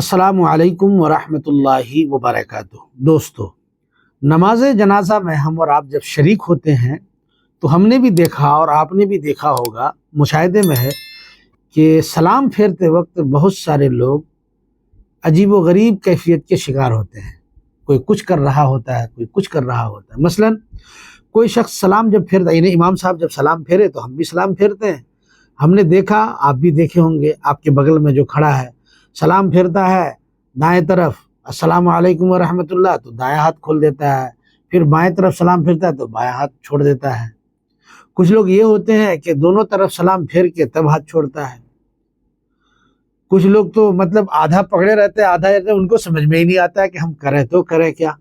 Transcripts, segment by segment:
السلام علیکم ورحمۃ اللہ وبرکاتہ۔ دوستو، نماز جنازہ میں ہم اور آپ جب شریک ہوتے ہیں تو ہم نے بھی دیکھا اور آپ نے بھی دیکھا ہوگا، مشاہدے میں ہے کہ سلام پھیرتے وقت بہت سارے لوگ عجیب و غریب کیفیت کے شکار ہوتے ہیں۔ کوئی کچھ کر رہا ہوتا ہے، کوئی کچھ کر رہا ہوتا ہے۔ مثلا کوئی شخص سلام جب پھیرتا ہے، یعنی امام صاحب جب سلام پھیرے تو ہم بھی سلام پھیرتے ہیں۔ ہم نے دیکھا، آپ بھی دیکھے ہوں گے، آپ کے بغل میں جو کھڑا ہے سلام پھیرتا ہے دائیں طرف، السلام علیکم ورحمۃ اللہ، تو دائیں ہاتھ کھول دیتا ہے، پھر بائیں طرف سلام پھیرتا ہے تو بائیں ہاتھ چھوڑ دیتا ہے۔ کچھ لوگ یہ ہوتے ہیں کہ دونوں طرف سلام پھیر کے تب ہاتھ چھوڑتا ہے۔ کچھ لوگ تو مطلب آدھا پکڑے رہتے ہیں، آدھا رہتے ہیں، ان کو سمجھ میں ہی نہیں آتا ہے کہ ہم کریں تو کریں کیا۔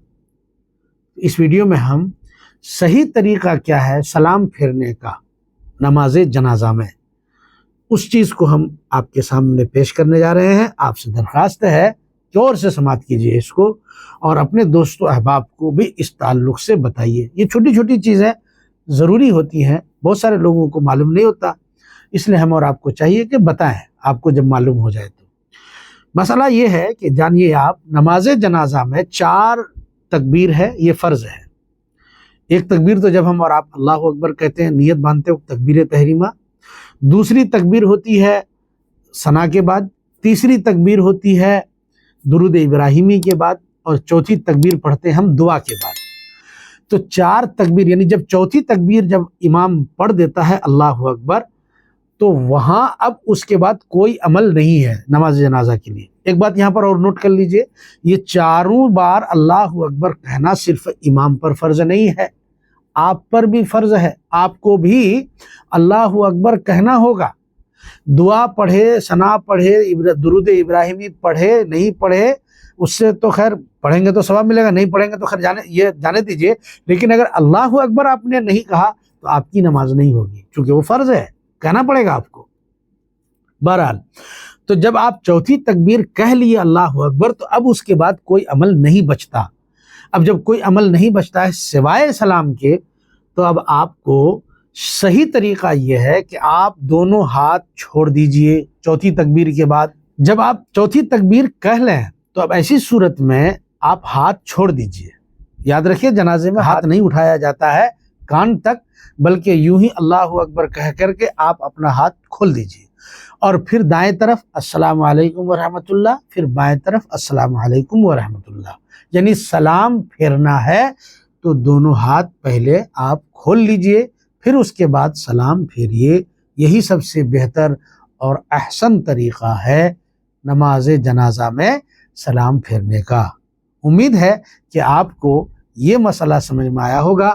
اس ویڈیو میں ہم صحیح طریقہ کیا ہے سلام پھیرنے کا نماز جنازہ میں، اس چیز کو ہم آپ کے سامنے پیش کرنے جا رہے ہیں۔ آپ سے درخواست ہے کہ غور سے سماعت کیجئے اس کو، اور اپنے دوست و احباب کو بھی اس تعلق سے بتائیے۔ یہ چھوٹی چھوٹی چیزیں ضروری ہوتی ہیں، بہت سارے لوگوں کو معلوم نہیں ہوتا، اس لیے ہم اور آپ کو چاہیے کہ بتائیں، آپ کو جب معلوم ہو جائے تو۔ مسئلہ یہ ہے کہ جانیے آپ، نماز جنازہ میں 4 تکبیر ہے، یہ فرض ہے۔ ایک تکبیر تو جب ہم اور آپ اللہ اکبر کہتے ہیں نیت باندھتے وقت، تکبیر تحریمہ۔ دوسری تکبیر ہوتی ہے ثنا کے بعد، تیسری تکبیر ہوتی ہے درود ابراہیمی کے بعد، اور چوتھی تکبیر پڑھتے ہیں ہم دعا کے بعد۔ تو 4 تکبیر، یعنی جب چوتھی تکبیر جب امام پڑھ دیتا ہے اللہ اکبر، تو وہاں اب اس کے بعد کوئی عمل نہیں ہے نماز جنازہ کے لیے۔ ایک بات یہاں پر اور نوٹ کر لیجئے، یہ 4 بار اللہ اکبر کہنا صرف امام پر فرض نہیں ہے، آپ پر بھی فرض ہے۔ آپ کو بھی اللہ اکبر کہنا ہوگا۔ دعا پڑھے، ثنا پڑھے، درود ابراہیمی پڑھے، نہیں پڑھے، اس سے تو خیر پڑھیں گے تو ثواب ملے گا، نہیں پڑھیں گے تو خیر جانے دیجئے، لیکن اگر اللہ اکبر آپ نے نہیں کہا تو آپ کی نماز نہیں ہوگی، چونکہ وہ فرض ہے، کہنا پڑے گا آپ کو۔ بہرحال، تو جب آپ چوتھی تکبیر کہہ لیے اللہ اکبر، تو اب اس کے بعد کوئی عمل نہیں بچتا۔ اب جب کوئی عمل نہیں بچتا ہے سوائے سلام کے، تو اب آپ کو صحیح طریقہ یہ ہے کہ آپ دونوں ہاتھ چھوڑ دیجئے چوتھی تکبیر کے بعد۔ جب آپ چوتھی تکبیر کہہ لیں تو اب ایسی صورت میں آپ ہاتھ چھوڑ دیجئے۔ یاد رکھیے، جنازے میں ہاتھ نہیں اٹھایا جاتا ہے کان تک، بلکہ یوں ہی اللہ اکبر کہہ کر کے آپ اپنا ہاتھ کھول دیجئے، اور پھر دائیں طرف السلام علیکم ورحمۃ اللہ، پھر بائیں طرف السلام علیکم ورحمۃ اللہ، یعنی سلام پھیرنا ہے تو دونوں ہاتھ پہلے آپ کھول لیجئے، پھر اس کے بعد سلام پھیریے۔ یہی سب سے بہتر اور احسن طریقہ ہے نماز جنازہ میں سلام پھیرنے کا۔ امید ہے کہ آپ کو یہ مسئلہ سمجھ میں آیا ہوگا۔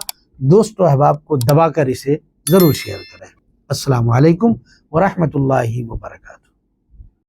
دوست و احباب کو دبا کر اسے ضرور شیئر کریں۔ السلام علیکم ورحمۃ اللہ وبرکاتہ۔